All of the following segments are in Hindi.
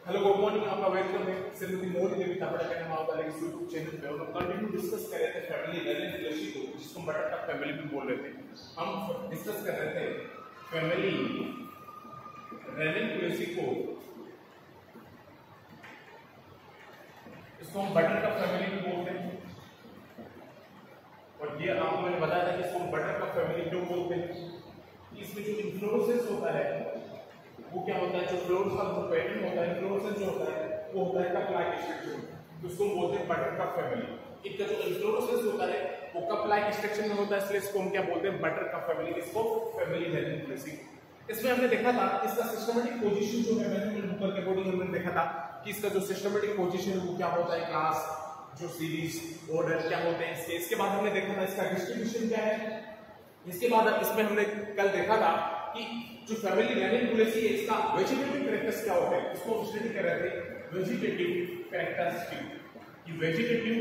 हेलो गुड मॉर्निंग, आपका वेलकम है श्रीमती मोदी देवी थापड़ा का नाम आता है यूट्यूब चैनल पे। हम कंटिन्यू डिस्कस कर रहे थे फैमिली रनिंग रिलेशनशिप को, जिसको बटरकप फैमिली भी बोल रहे थे। हम डिस्कस कर रहे थे फैमिली रनिंग रिलेशनशिप को, इसको हम बटरकप फैमिली भी बोलते हैं। और ये आपको मैंने बताया था कि इसको हम बटरकप फैमिली क्यों बोलते हैं। इसमें जो इन्फ्लोरेसेंस होता है वो क्या होता है, जो फ्लोर्स का जो पैटर्न होता है, इन्फ्लोरेसेंस जो होता है वो होता है कप लाइक स्ट्रक्चर, जिसको हम बोलते हैं बटरकप फैमिली। इसका जो इन्फ्लोरेसेंस होता है वो कप लाइक स्ट्रक्चर में होता है, इसलिए इसको हम क्या बोलते हैं, बटरकप फैमिली। इसको फैमिली रनिंग रिलेशनशिप। इसमें हमने देखा था इसका सिस्टमैटिक पोजीशन जो है, मैंने ऊपर के अकॉर्डिंग हमने देखा था कि इसका जो सिस्टमैटिक पोजीशन वो क्या होता है, क्लास, जो सीरीज, ऑर्डर क्या होते हैं इसके। इसके बाद हमने देखा था इसका डिस्ट्रीब्यूशन क्या है। इसके बाद इसमें हमने कल देखा था कि जो फैमिली रनिंग पॉलिसी है इसका वेजिटेटिव कैरेक्टर्स क्या होते हैं, इसको हम स्टडी कर रहे थे। वेजिटेटिव कैरेक्टरिस्टिक, ये वेजिटेटिव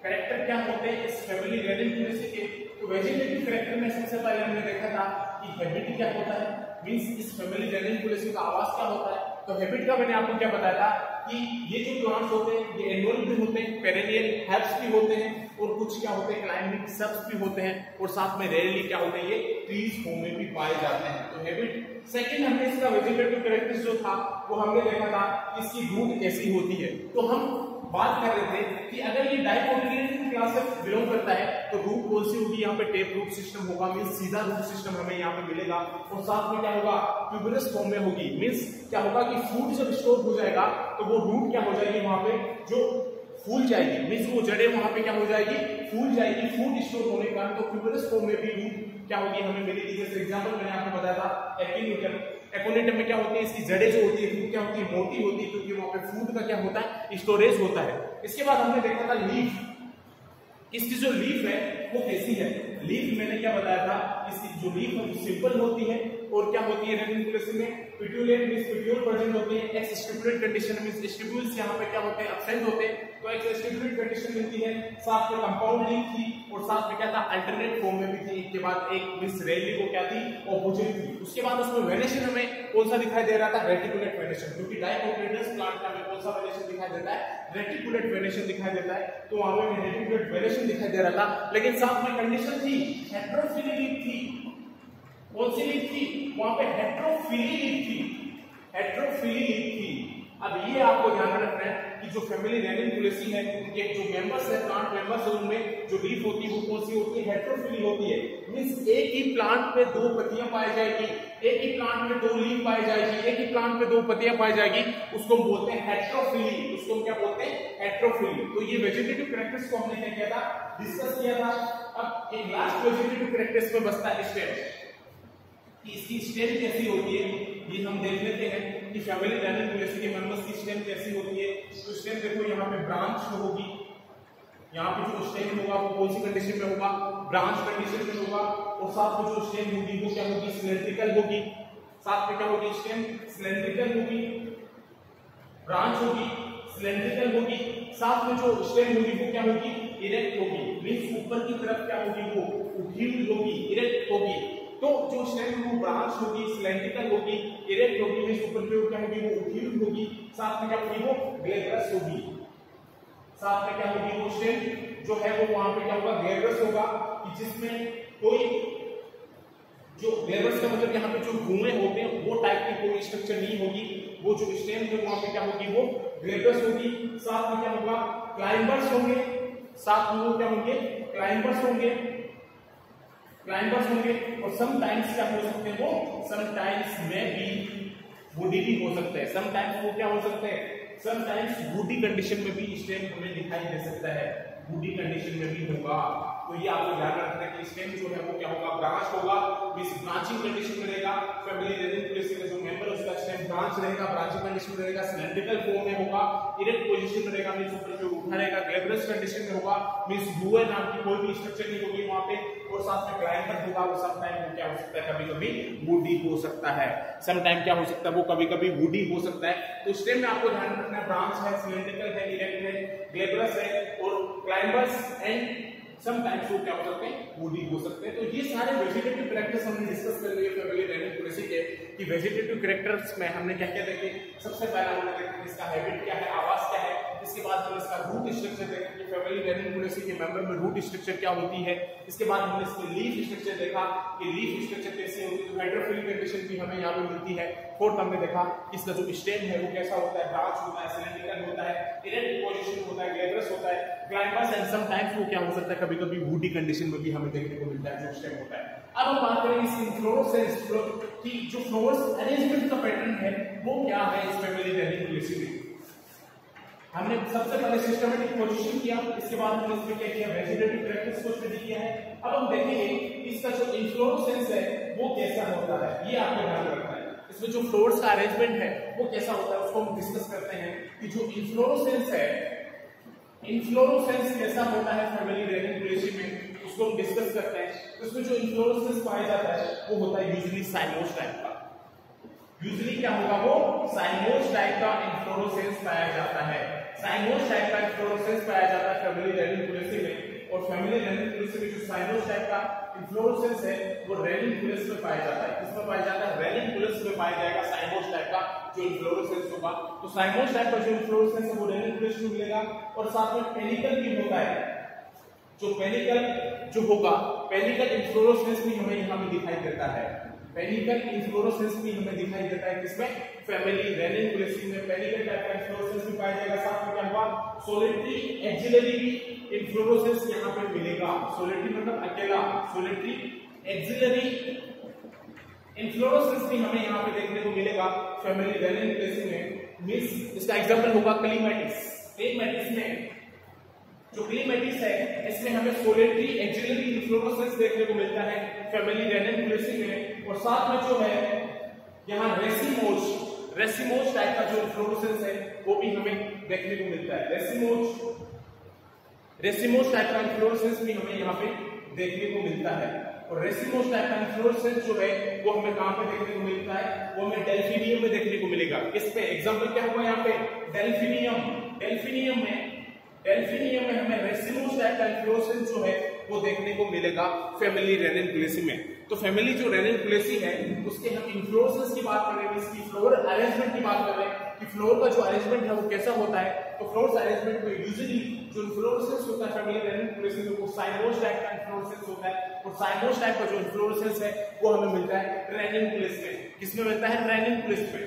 कैरेक्टर क्या होते हैं इस फैमिली रनिंग पॉलिसी के। तो वेजिटेटिव कैरेक्टर में सबसे पहले हमने देखा था कि हैबिट क्या होता है, मींस इस फैमिली रनिंग पॉलिसी का आवाज क्या होता है। तो हैबिट का मैंने आपको क्या बताया था कि ये जो प्लांट्स होते हैं ये एनुअल भी होते हैं, पेरेनियल हर्ब्स भी होते हैं, और कुछ क्या होते हैं, क्लाइंबिंग सब्स भी होते हैं, और साथ में रेयरली क्या होते हैं, ये ट्रीज फॉर्म में भी पाए जाते हैं। तो हैबिट। सेकंड, हमने इसका वेजिटेटिव कैरेक्टर्स जो था वो हमने देखा था इसकी रूट कैसी होती है। तो हम बात कर रहे थे कि अगर ये डाइकोटिलिडन क्लास से बिलोंग करता है तो रूट कौन सी होगी, यहाँ पे टेप रूट सिस्टम होगा, मींस सीधा रूट सिस्टम हमें यहाँ पे मिलेगा, और साथ में क्या होगा, ट्यूबरस फॉर्म में होगी। मींस क्या होगा कि फूड जब स्टोर हो जाएगा तो वो रूट क्या हो जाएगी, वहां पे जो फूल जाएगी, मींस वो जड़ें वहां पे क्या हो जाएगी, फूल जाएगी। फूड स्टोर होने के कारण तो ट्यूबरस फॉर्म में भी रूट क्या होगी हमें मिलेगी। जैसे एग्जांपल मैंने आपको बताया था एपिनिटम। एपोनेटम में क्या होती है, इसकी जड़ें जो होती है क्या होती है, मोटी होती है, क्योंकि वहां पे फूड का क्या होता है, स्टोरेज होता है। इसके बाद हमने देखा था लीफ। इसकी जो लीफ है वो कैसी है। लीफ मैंने क्या बताया था, इसकी जो लीफ है वो सिंपल होती है, और क्या होती है रनिंग पॉलिसी में पिट्यूलेट मींस पिट्यूल प्रेजेंट होते हैं, एक्स स्टिपुलेट कंडीशन मींस स्टिपुल्स यहां पे क्या होते हैं, एब्सेंट होते हैं, तो एक्स स्टिपुलेट कंडीशन मिलती है। साथ में कंपाउंड लीफ थी, और साथ में क्या था, अल्टरनेट फॉर्म में भी थी। एक के बाद एक मींस रेली को क्या थी, ऑपोजिट थी। उसके बाद उसमें वेनेशन हमें कौन सा दिखाई दे रहा था, रेटिकुलेट वेनेशन, क्योंकि डाइकोटिलिडनस प्लांट का हमें कौन सा वेनेशन दिखाई देता है, रेटिकुलेट वेनेशन दिखाई देता है। तो वहां पे रेटिकुलेट वेनेशन दिखाई दे रहा था, लेकिन साथ में कंडीशन थी हेटेरोफिली लीफ थी। कौन सी लीफ थी, वहां पे हेटेरोफिली लीफ थी, हेटेरोफिली लीफ थी। अब ये आपको ध्यान रखना है कि जो फैमिली रनिंग पॉलिसी है, उनके जो मेंबर्स है, प्लांट मेंबर्स है, उनमें जो लीफ होती है वो कौन सी होती है, हेटेरोफिली होती है। मींस एक ही प्लांट में दो पत्तियां पाई जाएगी, एक ही प्लांट में दो लीफ पाई जाएगी, एक ही प्लांट में दो पत्तियां पाई जाएगी, उसको हम बोलते हैं हेटेरोफिली। उसको हम क्या बोलते हैं, हेटेरोफिली। तो ये वेजिटेटिव कैरेक्टर्स को हमने क्या किया था, डिस्कस किया था। अब एक लास्ट वेजिटेटिव कैरेक्टर्स में बचता है स्टेम। इसकी स्टेम कैसी होती है ये हम देख लेते हैं कि फैमिली रनिंग पॉलिसी के मेंबर्स की स्टेम कैसी होती है। तो स्टेम देखो, यहाँ पे ब्रांच होगी, यहाँ पे जो स्टेम होगा वो कौन सी कंडीशन में होगा, ब्रांच कंडीशन में होगा, और साथ में जो स्टेम होगी वो क्या होगी, सिलेंड्रिकल होगी। साथ में क्या होगी, स्टेम सिलेंड्रिकल होगी, ब्रांच होगी सिलेंड्रिकल होगी, साथ में जो स्टेम होगी वो क्या होगी, इरेक्ट होगी। मींस ऊपर की तरफ क्या होगी, वो उठी हुई होगी, इरेक्ट होगी। तो जो स्टेम वो ब्रांच होगी, सिलेंड्रिकल होगी, इरेक्ट होगी, मींस ऊपर की ओर क्या होगी, वो उठी हुई होगी, साथ में क्या होगी, वो ग्लेब्रस होगी। साथ में क्या होगी, वो स्टेम जो है वो वहां पे क्या होगा, ग्लेब्रस होगा, कि जिसमें कोई जो ग्लेब्रस का मतलब यहाँ पे जो धुएं होते हैं वो टाइप की कोई स्ट्रक्चर नहीं होगी। वो जो स्टेम है वहां पे क्या होगी, वो ग्लेब्रस होगी। साथ में क्या होगा, क्लाइंबर्स होंगे, साथ में वो क्या होंगे, क्लाइंबर्स होंगे, क्लाइंबर्स होंगे, और समटाइम्स क्या हो सकते हैं, वो समटाइम्स में भी वुडी भी हो सकते हैं। समटाइम्स वो क्या हो सकते हैं, समटाइम्स वुडी कंडीशन में भी स्टेम हमें दिखाई दे सकता है, वुडी कंडीशन में भी होगा। तो ये आपको ध्यान रखना है कि स्टेम जो है वो क्या होगा, ब्रांच होगा, मींस ब्रांचिंग कंडीशन में रहेगा। फैमिली रनिंग पॉलिसी का जो मेंबर है उसका स्टेम ब्रांच रहेगा, ब्रांचिंग कंडीशन में रहेगा, सिलेंड्रिकल फॉर्म में होगा, इरेक्ट पोजीशन में रहेगा, मींस ऊपर से उठा रहेगा, ग्लेब्रस कंडीशन में होगा, मींस डुअल नाम की कोई भी स्ट्रक्चर नहीं होगी वहां पे, और साथ में क्लाइंबर होगा। वो सम टाइम क्या हो सकता है, कभी-कभी वुडी हो सकता है, सम टाइम क्या हो सकता है, वो कभी-कभी वुडी हो सकता है। तो स्टेम में आपको ध्यान रखना है, ब्रांच है, सिलेंड्रिकल है, इरेक्ट है, ग्लेब्रस है, और क्लाइंबर्स एंड समटाइम्स वो क्या हो सकते हैं, वुडी हो सकते हैं। तो ये सारे वेजिटेटिव कैरेक्टर्स हमने डिस्कस कर लिए फैमिली रेनिकुलेसी के कि वेजिटेटिव कैरेक्टर्स में हमने क्या क्या देखे। सबसे पहला हमने देखा इसका हैबिट क्या है, आवाज क्या है। इसके बाद हमने इसका रूट स्ट्रक्चर देखा कि फैमिली रेनिकुलेसी के मेंबर में रूट स्ट्रक्चर क्या होती है। इसके बाद हमने इसमें लीफ स्ट्रक्चर देखा कि लीफ स्ट्रक्चर कैसे होती है, हाइड्रोफिलिक कंडीशन भी हमें यहाँ पे मिलती है। फोर्थ हमने देखा इसका जो स्टेम है वो कैसा होता है, ब्रांच होता है, सिलेंड्रिकल होता है, इरेक्ट पोजीशन होता है, ग्लैब्रस होता है, ग्लाइमस एंड समटाइम्स वो क्या हो सकता है, कभी-कभी वुडी कंडीशन में भी हमें देखने को मिलता है जो स्टेम होता है। अब हम बात करेंगे इस इन्फ्लोरेसेंस की जो फ्लोरस अरेंजमेंट का पैटर्न है वो क्या है इस फैमिली रेनिकुलेसी में। हमने सबसे पहले सिस्टमैटिक पोजीशन किया, इसके बाद हमने इसमें क्या किया, वेजिटेटिव कैरेक्टर्स को स्टडी किया है। अब हम देखेंगे इसका जो इन्फ्लोरेसेंस है वो कैसा होता है, ये आपको ध्यान रखना है। इसमें जो फ्लोर्स का अरेंजमेंट है वो कैसा होता है उसको हम डिस्कस करते हैं कि जो इन्फ्लोरेसेंस है, इन्फ्लोरेसेंस कैसा होता है फैमिली रेनिकुलेसी में उसको हम डिस्कस करते हैं। तो इसमें जो इन्फ्लोरेसेंस पाया जाता है वो होता है यूजुअली साइमोस टाइप का। यूजुअली क्या होगा, वो साइमोस टाइप का इन्फ्लोरेसेंस पाया जाता है। साइमोस टाइप का इन्फ्लोरेसेंस पाया जाता है फैमिली रेनिकुलेसी में। और फैमिली रेनिकुलेसी में जो साइमोस टाइप का इन्फ्लोरेसेंस है वो रेनिकुलस में पाया जाता है। किसमें पाया जाता है, रेनिकुलस में पाया जाएगा साइमोस टाइप का जो इन्फ्लोरेसेंस होगा। तो साइमोस टाइप का जो इन्फ्लोरेसेंस है वो रेनिकुलस में मिलेगा। और साथ में पेनिकल भी होता है, जो पेनिकल जो होगा, पेनिकल इन्फ्लोरेसेंस भी हमें यहाँ पे दिखाई देता है। पेनिकल इन्फ्लोरेसेंस भी हमें दिखाई देता है किसमें, फैमिली रेनिकुलेसी में पेनिकल टाइप का इन्फ्लोरेसेंस भी पाया जाएगा। साथ में क्या हुआ, सोलिटरी एक्सिलरी भी इन्फ्लोरेसेंस यहाँ पे मिलेगा। सोलिटरी मतलब अकेला, सोलिटरी एक्सिलरी इन्फ्लोरेसेंस भी हमें यहाँ पे देखने को मिलेगा फैमिली रेनिकुलेसी में। मींस इसका एग्जांपल होगा क्लीमैटिस। क्लीमैटिस में जो क्लीमैटिस है इसमें हमें सोलिटरी एक्सिलरी इन्फ्लोरेसेंस देखने को मिलता है फैमिली रेनिकुलेसी में। और साथ में जो है यहाँ रेसिमोस टाइप का जो इन्फ्लोरेसेंस है वो भी हमें देखने को मिलता है। रेसिमोस टाइप का इन्फ्लोरेसेंस भी हमें यहाँ पे देखने को मिलता है। और रेसिमोस टाइप का इन्फ्लोरेसेंस जो है वो हमें कहां पे देखने को मिलता है, वो हमें डेल्फिनियम में देखने को मिलेगा। इस पे एग्जांपल क्या हुआ यहाँ पे, डेल्फिनियम में हमें रेसिमोस टाइप का इन्फ्लोरेसेंस जो है वो देखने को मिलेगा फैमिली रेनिकुलेसी में। तो फैमिली जो रेनिकुलेसी है उसके हम इन्फ्लोरेसेंस की बात कर रहे हैं, इसकी फ्लोर अरेंजमेंट की बात कर रहे हैं कि फ्लोर का जो अरेंजमेंट है वो कैसा होता है। तो फ्लोर अरेंजमेंट में यूजुअली जो इन्फ्लोरेसेंस होता है फैमिली रेनिकुलेसी में वो साइमोस टाइप का इन्फ्लोरेसेंस होता है। और साइमोस टाइप का जो इन्फ्लोरेसेंस है वो हमें मिलता है रेनिकुलस में। किसमें मिलता है, रेनिकुलस में।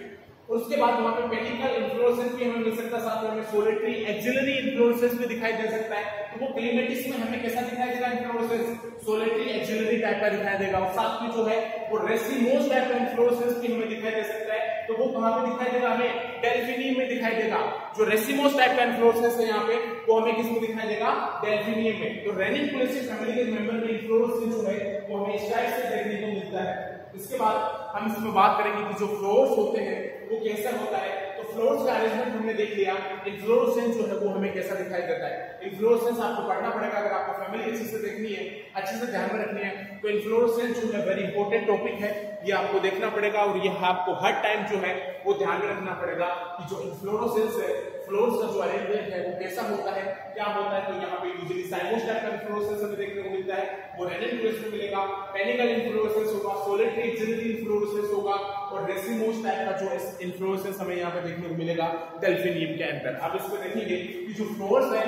और उसके बाद वहां पे पेनिकल इन्फ्लोरेसेंस भी हमें मिल सकता है, साथ में हमें सोलिटरी एक्सिलरी इन्फ्लोरेसेंस भी दिखाई दे सकता है। तो वो क्लीमैटिस में हमें कैसा दिखाई देगा, इन्फ्लोरेसेंस सोलिटरी एक्सिलरी टाइप का दिखाई देगा। और साथ में जो है वो रेसिमोस टाइप का इन्फ्लोरेसेंस भी हमें दिखाई दे सकता है। तो वो कहां पे दिखाई देगा, हमें डेल्फिनियम में दिखाई देगा। जो रेसिमोस टाइप का इन्फ्लोरेसेंस है यहाँ पे वो हमें किसमें दिखाई देगा, डेल्फिनियम में। तो रेनिकुलेसी फैमिली के मेंबर में इन्फ्लोरेसेंस जो है वो हमें इस टाइप से देखने को मिलता है। इसके बाद हम इसमें बात करेंगे कि जो फ्लोर्स होते हैं वो कैसा होता है। तो फ्लोर्स का अरेंजमेंट हमने देख लिया। इन्फ्लोरेसेंस जो है वो हमें कैसा दिखाई देता है। इन्फ्लोरेसेंस आपको पढ़ना पड़ेगा, अगर आपको फैमिली अच्छे से देखनी है, अच्छे से ध्यान में रखनी है तो इन्फ्लोरेसेंस जो है वेरी इंपॉर्टेंट टॉपिक है, ये आपको देखना पड़ेगा। और ये आपको हर टाइम जो है वो ध्यान में रखना पड़ेगा कि जो इन्फ्लोरेसेंस है, फ्लोर्स का जो अरेंजमेंट है वो कैसा होता है, क्या होता है। तो यहाँ पे यूजुअली साइमोस टाइप का इन्फ्लोरेसेंस हमें देखने को मिलता है, वो रेनिकुलस में मिलेगा। पेनिकल इन्फ्लोरेसेंस होगा, सोलिटरी एक्सिलरी इन्फ्लोरेसेंस होगा और रेसिमोस टाइप का जो इन्फ्लोरेसेंस हमें यहाँ पे देखने को मिलेगा डेल्फिनियम के अंदर। अब इसको देखेंगे कि जो फ्लोर्स है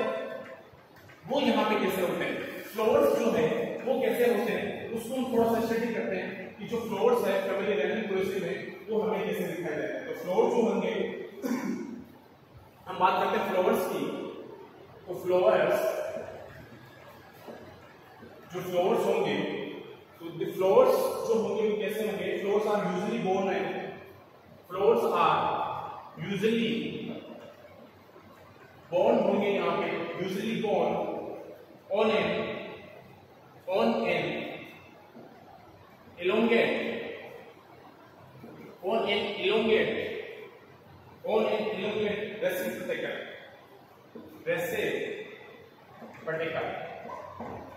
वो यहाँ पे कैसे होते हैं। फ्लोर्स जो है वो कैसे होते हैं उसको हम थोड़ा सा स्टडी करते हैं कि जो फ्लोर्स है फैमिली रेनिकुलेसी में वो हमें कैसे दिखाई देते हैं। तो फ्लोर जो होंगे, हम बात करते हैं फ्लोर्स की। तो फ्लोर्स जो फ्लोर्स होंगे, तो द फ्लोर्स जो होंगे वो कैसे होंगे, फ्लोर्स आर यूजुअली बोर्न है, फ्लोर्स आर यूजुअली बोर्न होंगे यहाँ पे, usually borne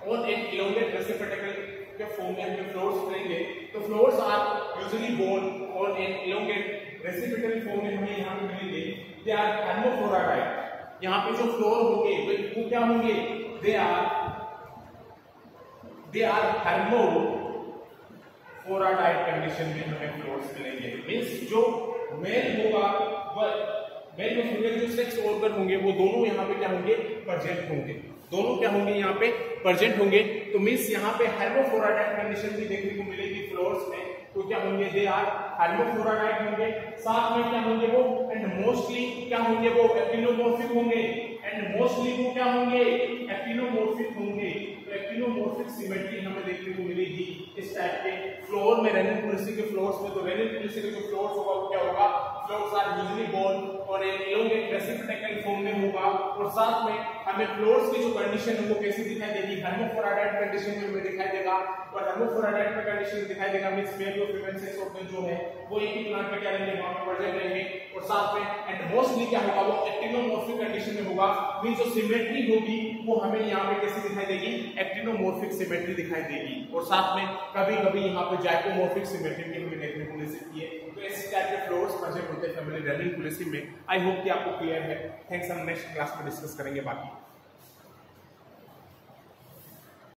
on an elongate reciprocal के फॉर्म में हम फ्लोर्स करेंगे। तो flowers are usually borne on an elongate reciprocal form में हमें यहाँ पे मिलेंगे। They are hermaphrodite। यहाँ पे जो फ्लोर होंगे वो क्या होंगे, they are they are hermaphrodite condition में हमें फ्लोर्स मिलेंगे। मींस जो मेल होगा वह मेल और फीमेल जो सेक्स ऑर्गन होंगे वो दोनों यहाँ पे क्या होंगे, प्रेजेंट होंगे, दोनों क्या होंगे यहाँ पे प्रेजेंट होंगे। तो मींस यहाँ पे हेर्माफ्रोडिटाइट कंडीशन भी देखने को मिलेगी फ्लोर्स में। तो क्या होंगे, दे आर हेर्माफ्रोडिटाइट होंगे, साथ में क्या होंगे वो, एंड मोस्टली क्या होंगे वो एक्टिनोमॉर्फिक होंगे, एंड मोस्टली वो क्या होंगे, एक्टिनोमॉर्फिक होंगे। तो एक्टिनोमॉर्फिक सिमेट्री हमें देखने को मिलेगी इस टाइप के फ्लोर में, रेनिकुलेसी के फ्लोर्स में। तो रेनिकुलेसी के जो फ्लोर्स होगा वो क्या होगा, फ्लोर्स आर यूजुअली बोर्न और एलोंगेट रेसिप्रोकेल फॉर्म में होगा। और साथ में हमें फ्लोर्स की जो कंडीशन है वो कैसी दिखाई देगी, हेर्माफ्रोडिटाइट कंडीशन में हमें दिखाई देगा। और हेर्माफ्रोडिटाइट में कंडीशन दिखाई देगा मींस मेल और फीमेल सेक्स ऑर्गन जो है वो एक ही प्लांट में क्या रहेंगे, वहां पर प्रेजेंट रहेंगे। और साथ में एंड मोस्टली क्या होगा, वो एक्टिनोमॉर्फिक कंडीशन में होगा। मींस जो सिमेट्री होगी वो हमें यहाँ पे कैसी दिखाई देगी, एक्टिनोमॉर्फिक सिमेट्री दिखाई देगी। और साथ में कभी-कभी यहाँ पे जाइगोमॉर्फिक सिमेट्री भी हमें देखने को मिल सकती है। तो इस टाइप के फ्लोर्स प्रेजेंट होते हैं फैमिली रेनिकुलेसी में। आई होप कि आपको क्लियर है। थैंक्स, हम नेक्स्ट क्लास में डिस्कस करेंगे बाकी।